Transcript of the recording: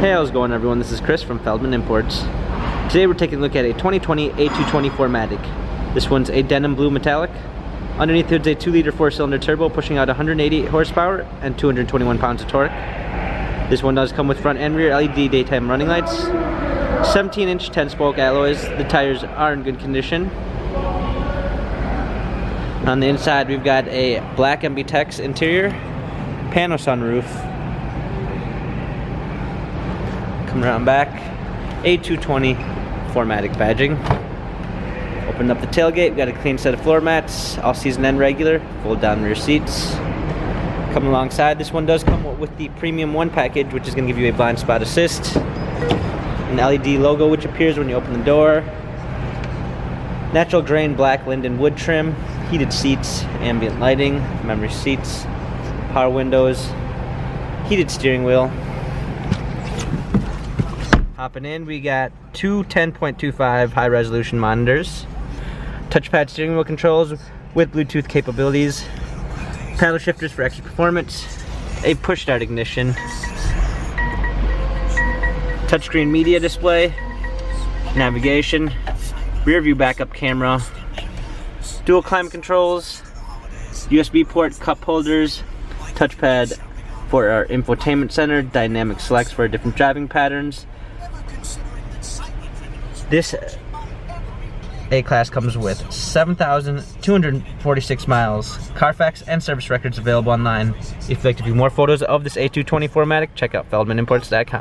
Hey, how's it going, everyone? This is Chris from Feldmann Imports. Today we're taking a look at a 2020 A220 4MATIC. This one's a denim blue metallic. Underneath it's a 2-liter 4-cylinder turbo pushing out 188 horsepower and 221 pounds of torque. This one does come with front and rear LED daytime running lights. 17-inch 10-spoke alloys. The tires are in good condition. On the inside we've got a black MB-Tex interior, pano sunroof. Coming around back, A220 4MATIC badging. Opened up the tailgate, we've got a clean set of floor mats, all season and regular, fold down rear seats. Coming alongside, this one does come with the Premium 1 package, which is going to give you a blind spot assist, an LED logo which appears when you open the door, natural grain black linden wood trim, heated seats, ambient lighting, memory seats, power windows, heated steering wheel. Hopping in, we got two 10.25 high resolution monitors, touchpad steering wheel controls with Bluetooth capabilities, paddle shifters for extra performance, a push start ignition, touchscreen media display, navigation, rear view backup camera, dual climate controls, USB port cup holders, touchpad for our infotainment center, dynamic selects for different driving patterns. This A-Class comes with 7,246 miles, Carfax and service records available online. If you'd like to view more photos of this A220 4MATIC, check out feldmanimports.com.